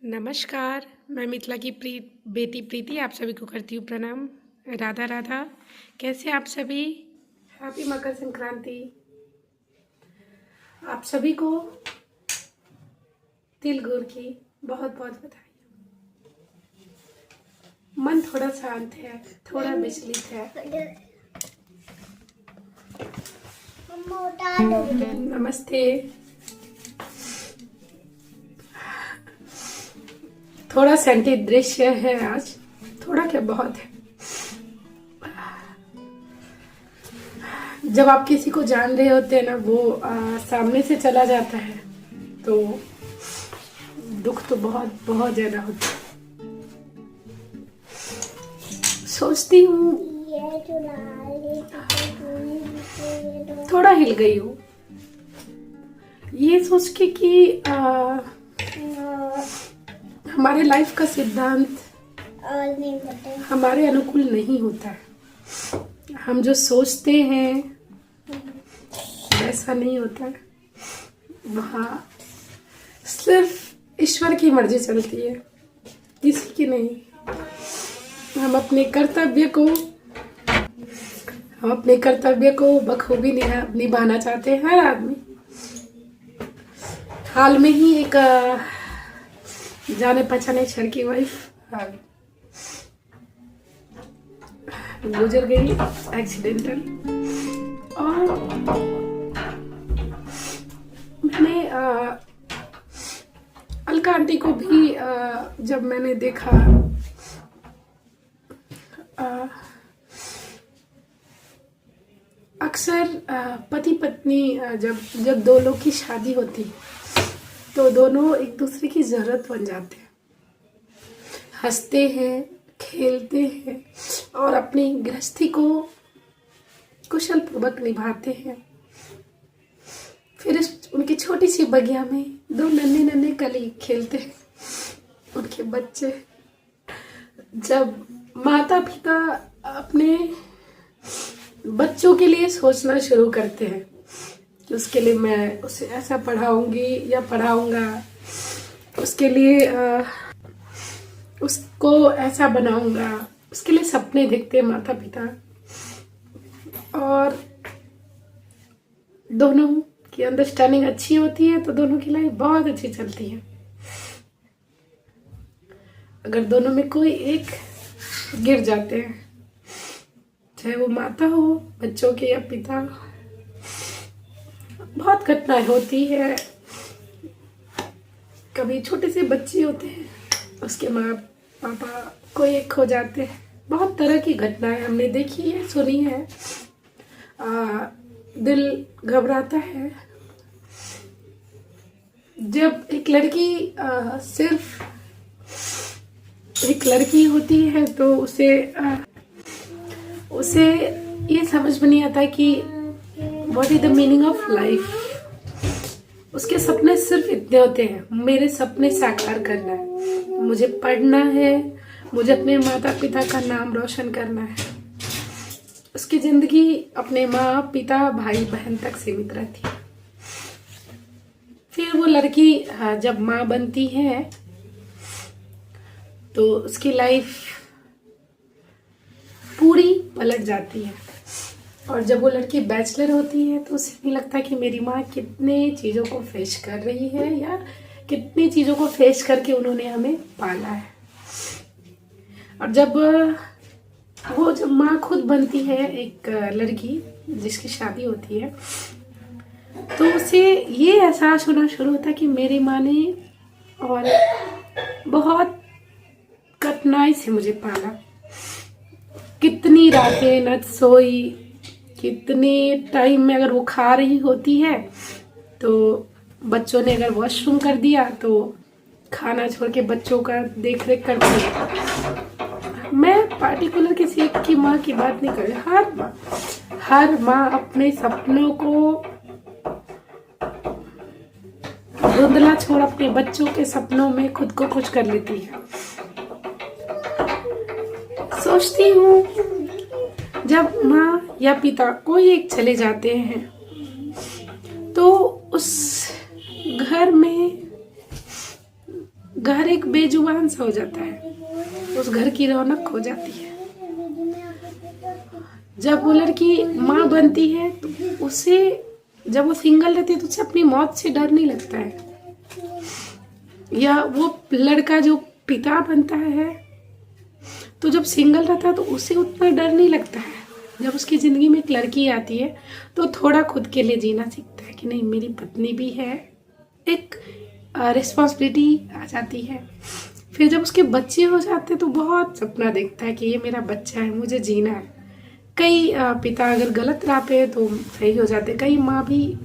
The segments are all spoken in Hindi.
नमस्कार, मैं मिथिला की बेटी प्रीति आप सभी को करती हूँ प्रणाम। राधा राधा। कैसे आप सभी? हैप्पी मकर संक्रांति। आप सभी को तिल गुड़ की बहुत बहुत बधाई। मन थोड़ा शांत है, थोड़ा विचलित है। नमस्ते। थोड़ा सेंटी दृश्य है आज, थोड़ा क्या बहुत है। जब आप किसी को जान रहे होते हैं ना, वो सामने से चला जाता है तो दुख तो बहुत बहुत ज्यादा होता है। सोचती हूँ, थोड़ा हिल गई हूँ ये सोच के कि हमारे लाइफ का सिद्धांत हमारे अनुकूल नहीं होता है। हम जो सोचते हैं वैसा नहीं होता है। वहाँ सिर्फ ईश्वर की मर्जी चलती है, किसी की नहीं। हम अपने कर्तव्य को बखूबी निभाना चाहते हैं हर आदमी। हाल में ही एक जाने पहचाने सर की वाइफ गुजर गई एक्सीडेंटल। और मैंने अलका आंटी को भी जब मैंने देखा, अक्सर पति पत्नी जब दो लोग की शादी होती तो दोनों एक दूसरे की जरूरत बन जाते हैं, हंसते हैं, खेलते हैं और अपनी गृहस्थी को कुशल पूर्वक निभाते हैं। फिर उनकी छोटी सी बगिया में दो नन्हे नन्हे कली खेलते हैं उनके बच्चे। जब माता पिता अपने बच्चों के लिए सोचना शुरू करते हैं कि उसके लिए मैं उसे ऐसा पढ़ाऊंगी या पढ़ाऊंगा, उसके लिए उसको ऐसा बनाऊंगा, उसके लिए सपने देखते हैं माता पिता। और दोनों की अंडरस्टैंडिंग अच्छी होती है तो दोनों की लाइफ बहुत अच्छी चलती है। अगर दोनों में कोई एक गिर जाते हैं, चाहे वो माता हो बच्चों के या पिता, बहुत घटनाएं होती है। कभी छोटे से बच्चे होते हैं, उसके माँ पापा कोई एक खो जाते हैं। बहुत तरह की घटनाएं हमने देखी है, सुनी है। दिल घबराता है जब एक लड़की सिर्फ एक लड़की होती है तो उसे ये समझ में नहीं आता कि what is the meaning of life. उसके सपने सिर्फ इतने होते हैं, मेरे सपने साकार करना है, मुझे पढ़ना है, मुझे अपने माता पिता का नाम रोशन करना है। उसकी जिंदगी अपने माँ पिता भाई बहन तक सीमित रहती है। फिर वो लड़की जब माँ बनती है तो उसकी लाइफ पूरी पलट जाती है। और जब वो लड़की बैचलर होती है तो उसे नहीं लगता कि मेरी माँ कितने चीज़ों को फेस कर रही है या कितनी चीज़ों को फेस करके उन्होंने हमें पाला है। और जब माँ खुद बनती है, एक लड़की जिसकी शादी होती है, तो उसे ये एहसास होना शुरू होता है कि मेरी माँ ने और बहुत कठिनाई से मुझे पाला। कितनी रातें न सोई, कितने टाइम में अगर वो खा रही होती है तो बच्चों ने अगर वॉशरूम कर दिया तो खाना छोड़ के बच्चों का देख रेख करती है। मैं पार्टिकुलर किसी एक की माँ की बात नहीं कर रही। हर माँ अपने सपनों को धुंधला छोड़ अपने बच्चों के सपनों में खुद को खुश कर लेती है। सोचती हूँ जब माँ या पिता कोई एक चले जाते हैं तो उस घर एक बेजुबान सा हो जाता है, उस घर की रौनक खो जाती है। जब वो लड़की माँ बनती है तो उसे, जब वो सिंगल रहती है तो उसे अपनी मौत से डर नहीं लगता है, या वो लड़का जो पिता बनता है तो जब सिंगल रहता है तो उसे उतना डर नहीं लगता है। जब उसकी ज़िंदगी में एक लड़की आती है तो थोड़ा खुद के लिए जीना सीखता है कि नहीं, मेरी पत्नी भी है, एक रिस्पॉन्सिबिलिटी आ जाती है। फिर जब उसके बच्चे हो जाते हैं तो बहुत सपना देखता है कि ये मेरा बच्चा है, मुझे जीना है। कई पिता अगर गलत राह पे है तो सही हो जाते, कई माँ भी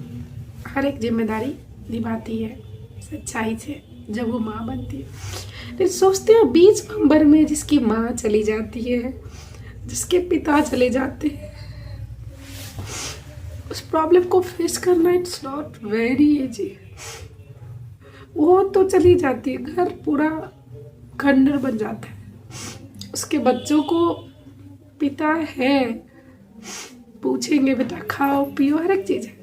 हर एक जिम्मेदारी निभाती है सच्चाई से जब वो माँ बनती है। फिर सोचते हैं 20 नवंबर में जिसकी माँ चली जाती है, जिसके पिता चले जाते हैं, उस प्रॉब्लम को फेस करना इट्स नॉट वेरी इजी। वो तो चली जाती है, घर पूरा खंडर बन जाता है। उसके बच्चों को पिता है, पूछेंगे बेटा खाओ पियो हर एक चीज है,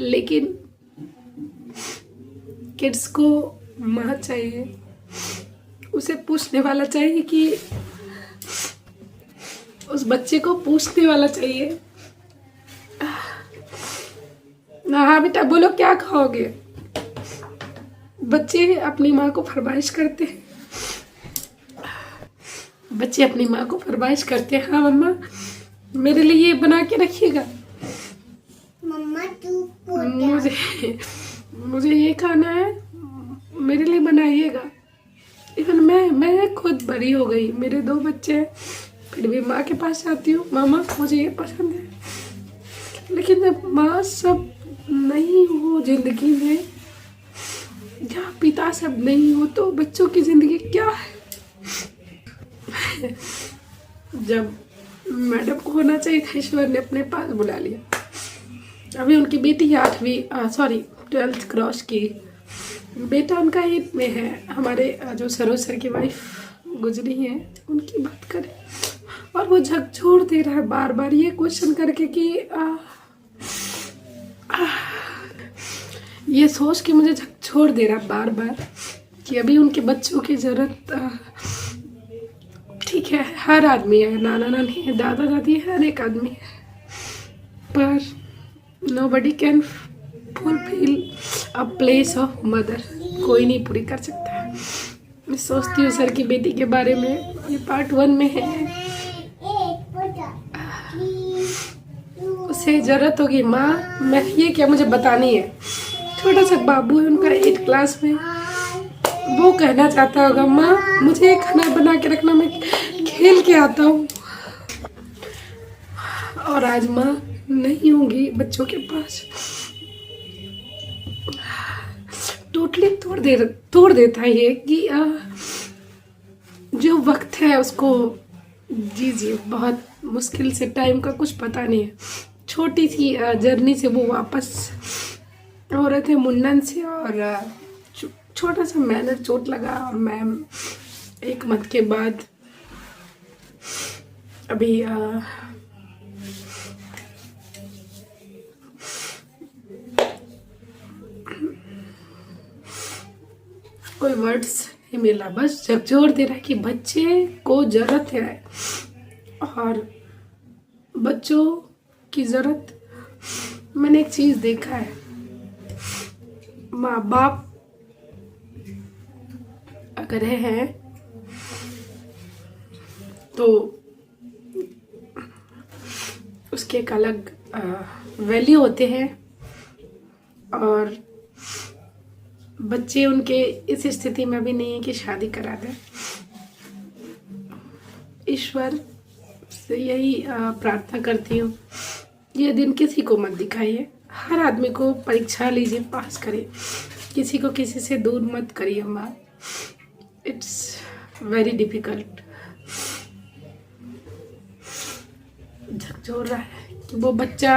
लेकिन किड्स को माँ चाहिए, उसे पूछने वाला चाहिए कि उस बच्चे को पूछने वाला चाहिए, हाँ बेटा बोलो क्या खाओगे। बच्चे अपनी माँ को फरमाइश करते हैं, बच्चे अपनी माँ को फरमाइश करते हैं, हाँ मम्मा मेरे लिए ये बना के रखिएगा, मम्मा तू मुझे ये खाना है, मेरे लिए बनाइएगा। इवन मैं खुद बड़ी हो गई, मेरे 2 बच्चे हैं, फिर भी माँ के पास जाती हूँ, मामा मुझे ये पसंद है। लेकिन जब माँ सब नहीं हो जिंदगी में, या पिता सब नहीं हो, तो बच्चों की जिंदगी क्या है। जब मैडम को होना चाहिए था, ईश्वर ने अपने पास बुला लिया। अभी उनकी बेटी 12th क्रॉस की, बेटा उनका 8 में है। हमारे जो सरोज सर की वाइफ गुजरी हैं, उनकी बात करें, और वो झकझोर दे रहा है बार बार ये क्वेश्चन करके कि ये सोच के मुझे झकझोर दे रहा है बार बार कि अभी उनके बच्चों की जरूरत, ठीक है हर आदमी है, नाना नानी है, दादा दादी है, हर एक आदमी है, पर nobody can fulfil a place of mother, कोई नहीं पूरी कर सकता है। मैं सोचती हूँ सर की बेटी के बारे में, ये पार्ट 1 में है। उसे जरूरत होगी माँ, मैं ये क्या मुझे बतानी है। छोटा सा बाबू है उनका 8 क्लास में, वो कहना चाहता होगा माँ मुझे खाना बना के रखना, मैं खेल के आता हूँ। और आज माँ नहीं होंगी बच्चों के पास, टोटली तोड़ देता है ये कि जो वक्त है उसको जीजिए। बहुत मुश्किल से, टाइम का कुछ पता नहीं है। छोटी सी जर्नी से वो वापस हो रहे थे मुंडन से, और छोटा सा मैनर चोट लगा, और मैम 1 मंथ के बाद अभी कोई वर्ड्स नहीं मिला, बस झकझोर दे रहा है कि बच्चे को जरूरत है, और बच्चों की जरूरत, मैंने एक चीज देखा है, माँ बाप अगर है तो उसके एक अलग वैल्यू होते हैं, और बच्चे उनके इस स्थिति में भी नहीं है कि शादी करा दें। ईश्वर से यही प्रार्थना करती हूँ, ये दिन किसी को मत दिखाइए। हर आदमी को परीक्षा लीजिए, पास करिए, किसी को किसी से दूर मत करिए माँ, इट्स वेरी डिफिकल्ट। झकझोर रहा है कि वो बच्चा